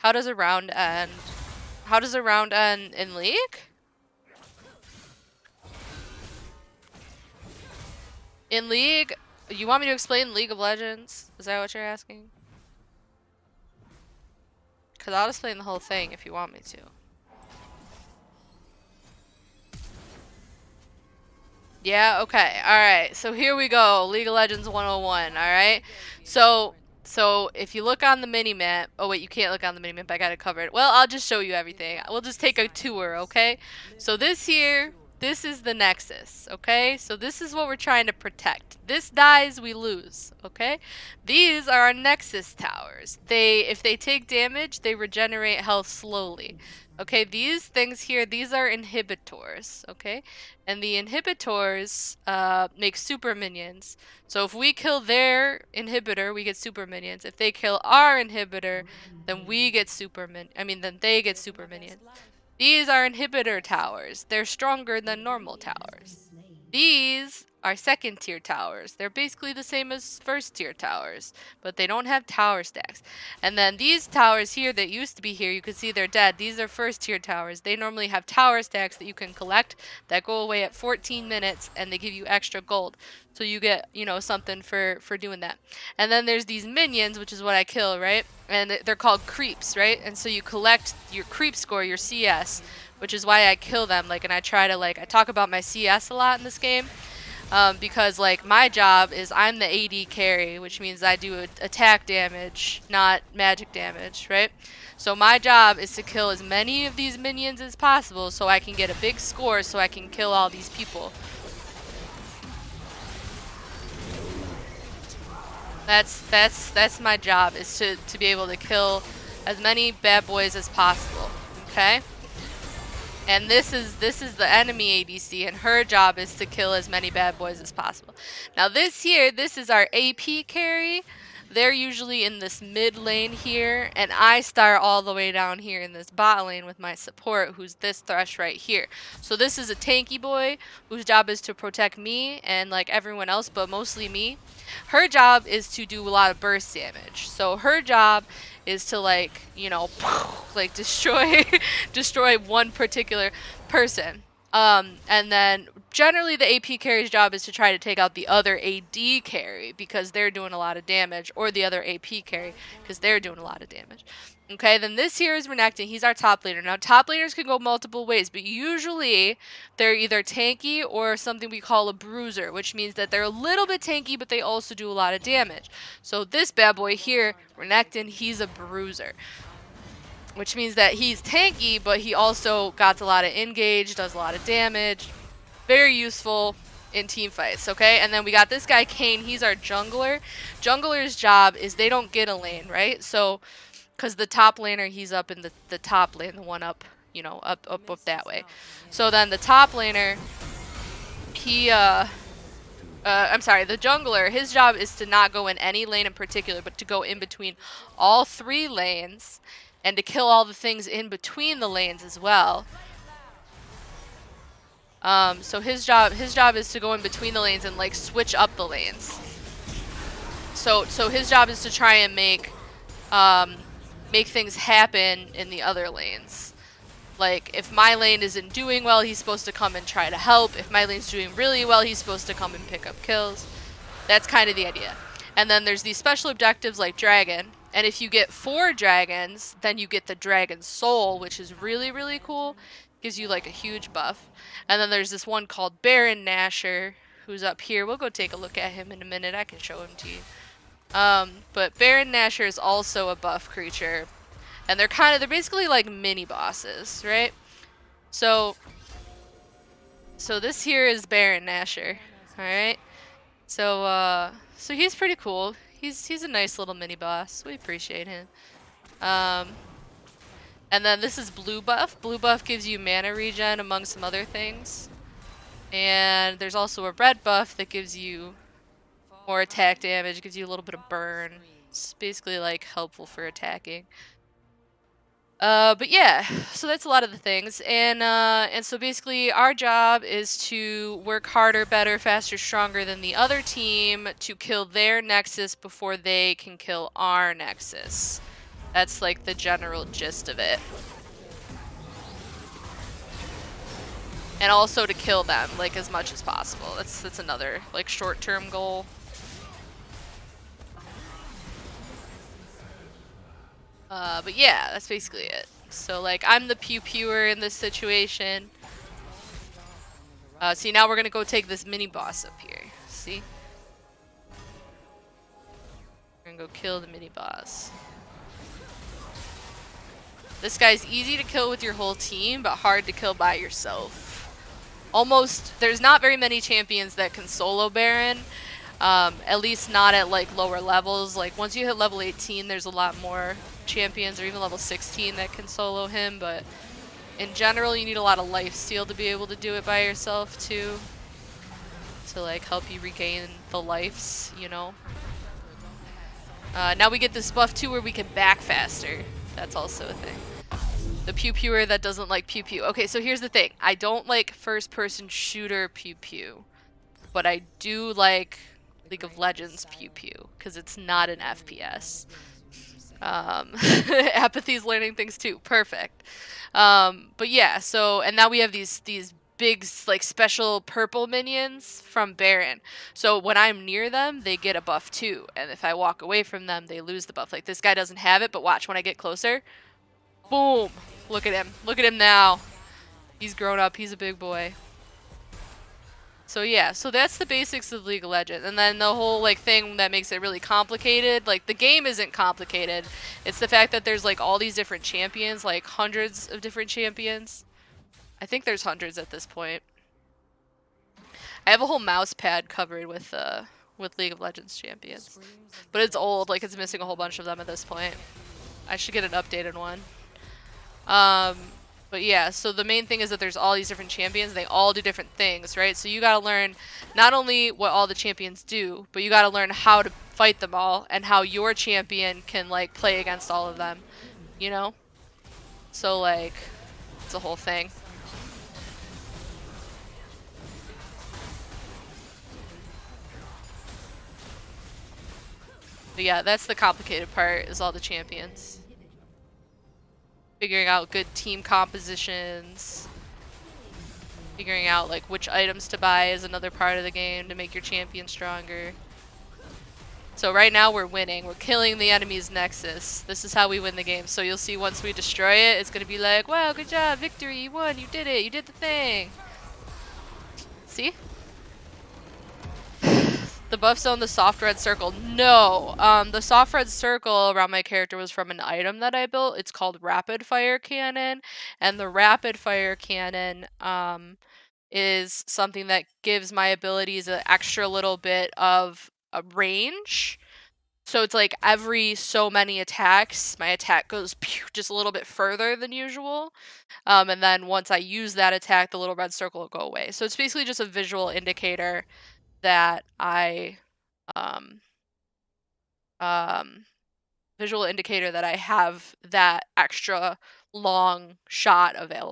How does a round end? How does a round end in League? In League, you want me to explain League of Legends? Is that what you're asking? Because I'll explain the whole thing if you want me to. Yeah, okay. Alright, so here we go. League of Legends 101, alright? So if you look on the mini-map... Oh wait, you can't look on the mini-map, I got it covered. Well, I'll just show you everything. We'll just take a tour, okay? So this here, this is the Nexus, okay? So this is what we're trying to protect. This dies, we lose, okay? These are our Nexus towers. If they take damage, they regenerate health slowly. Okay, these things here, these are inhibitors, okay? And the inhibitors make super minions. So if we kill their inhibitor, we get super minions. If they kill our inhibitor, then we get then they get super minions. These are inhibitor towers. They're stronger than normal towers. These are second tier towers. They're basically the same as first tier towers, but they don't have tower stacks. And then these towers here that used to be here, you can see they're dead. These are first tier towers. They normally have tower stacks that you can collect that go away at 14 minutes and they give you extra gold. So you get, you know, something for doing that. And then there's these minions, which is what I kill, right? And they're called creeps, right? And so you collect your creep score, your CS, which is why I kill them. Like, and I try to, like, I talk about my CS a lot in this game. Because, like, my job is I'm the AD carry, which means I do attack damage, not magic damage, right? So my job is to kill as many of these minions as possible so I can get a big score so I can kill all these people. That's my job, is to be able to kill as many bad boys as possible, okay? And this is the enemy ADC, and her job is to kill as many bad boys as possible. Now this here, this is our AP carry. They're usually in this mid lane here, and I start all the way down here in this bot lane with my support, who's this Thresh right here. So this is a tanky boy whose job is to protect me and like everyone else, but mostly me. Her job is to do a lot of burst damage. So her job is to, like, you know, like destroy destroy one particular person. And then generally the AP carry's job is to try to take out the other AD carry because they're doing a lot of damage, or the other AP carry because they're doing a lot of damage. Okay, then this here is Renekton. He's our top laner. Now, top laners can go multiple ways, but usually they're either tanky or something we call a bruiser, which means that they're a little bit tanky, but they also do a lot of damage. So this bad boy here, Renekton, he's a bruiser, which means that he's tanky, but he also got a lot of engage, does a lot of damage. Very useful in team fights, okay? And then we got this guy, Kane. He's our jungler. Jungler's job is they don't get a lane, right? So, because the top laner, he's up in the top lane, the one up, you know, up that way. So then the top laner, he, I'm sorry, the jungler, his job is to not go in any lane in particular, but to go in between all 3 lanes and to kill all the things in between the lanes as well. So his job is to go in between the lanes and like switch up the lanes. So his job is to try and make things happen in the other lanes. Like, if my lane isn't doing well, he's supposed to come and try to help. If my lane's doing really well, he's supposed to come and pick up kills. That's kind of the idea. And then there's these special objectives like Dragon. And if you get 4 dragons, then you get the Dragon Soul, which is really, really cool. Gives you like a huge buff. And then there's this one called Baron Nasher, who's up here. We'll go take a look at him in a minute. I can show him to you. But Baron Nasher is also a buff creature. And they're basically like mini bosses, right? So this here is Baron Nasher, alright? So he's pretty cool. He's a nice little mini boss. We appreciate him. And then this is blue buff. Blue buff gives you mana regen among some other things. And there's also a red buff that gives you more attack damage, gives you a little bit of burn. It's basically like helpful for attacking. But yeah, so that's a lot of the things, and so basically our job is to work harder, better, faster, stronger than the other team to kill their Nexus before they can kill our Nexus. That's like the general gist of it. And also to kill them like as much as possible. That's another like short-term goal. But yeah, that's basically it. So like I'm the pew-pewer in this situation. See, now we're gonna go take this mini boss up here. See? We're gonna go kill the mini boss. This guy's easy to kill with your whole team, but hard to kill by yourself. Almost, there's not very many champions that can solo Baron. At least not at like lower levels. Like once you hit level 18, there's a lot more champions, or even level 16 that can solo him, but in general, you need a lot of lifesteal to be able to do it by yourself too. To like help you regain the lives, you know. Now we get this buff too where we can back faster. That's also a thing. The pew-pewer that doesn't like pew-pew. Okay, so here's the thing. I don't like first-person shooter pew-pew, but I do like League of Legends pew-pew because it's not an FPS. Apathy's learning things too. Perfect. But yeah, so, and now we have these big, like, special purple minions from Baron. So when I'm near them, they get a buff too. And if I walk away from them, they lose the buff. Like, this guy doesn't have it, but watch when I get closer. Boom! Look at him. Look at him now. He's grown up. He's a big boy. So yeah, so that's the basics of League of Legends. And then the whole like thing that makes it really complicated, like the game isn't complicated. It's the fact that there's like all these different champions, like hundreds of different champions. I think there's hundreds at this point. I have a whole mouse pad covered with League of Legends champions. But it's old, like it's missing a whole bunch of them at this point. I should get an updated one. But yeah, so the main thing is that there's all these different champions. They all do different things, right? So you gotta learn not only what all the champions do, but you gotta learn how to fight them all and how your champion can like play against all of them, you know? So like, it's a whole thing. But yeah, that's the complicated part, is all the champions. Figuring out good team compositions. Figuring out like which items to buy is another part of the game to make your champion stronger. So right now we're winning. We're killing the enemy's Nexus. This is how we win the game. So you'll see once we destroy it, it's going to be like, wow, good job, victory, you won, you did it, you did the thing. See? The buff's on the soft red circle. No, the soft red circle around my character was from an item that I built. It's called Rapid Fire Cannon, and the Rapid Fire Cannon is something that gives my abilities an extra little bit of a range. So it's like every so many attacks, my attack goes pew, just a little bit further than usual. And then once I use that attack, the little red circle will go away. So it's basically just a visual indicator that I visual indicator that I have that extra long shot available.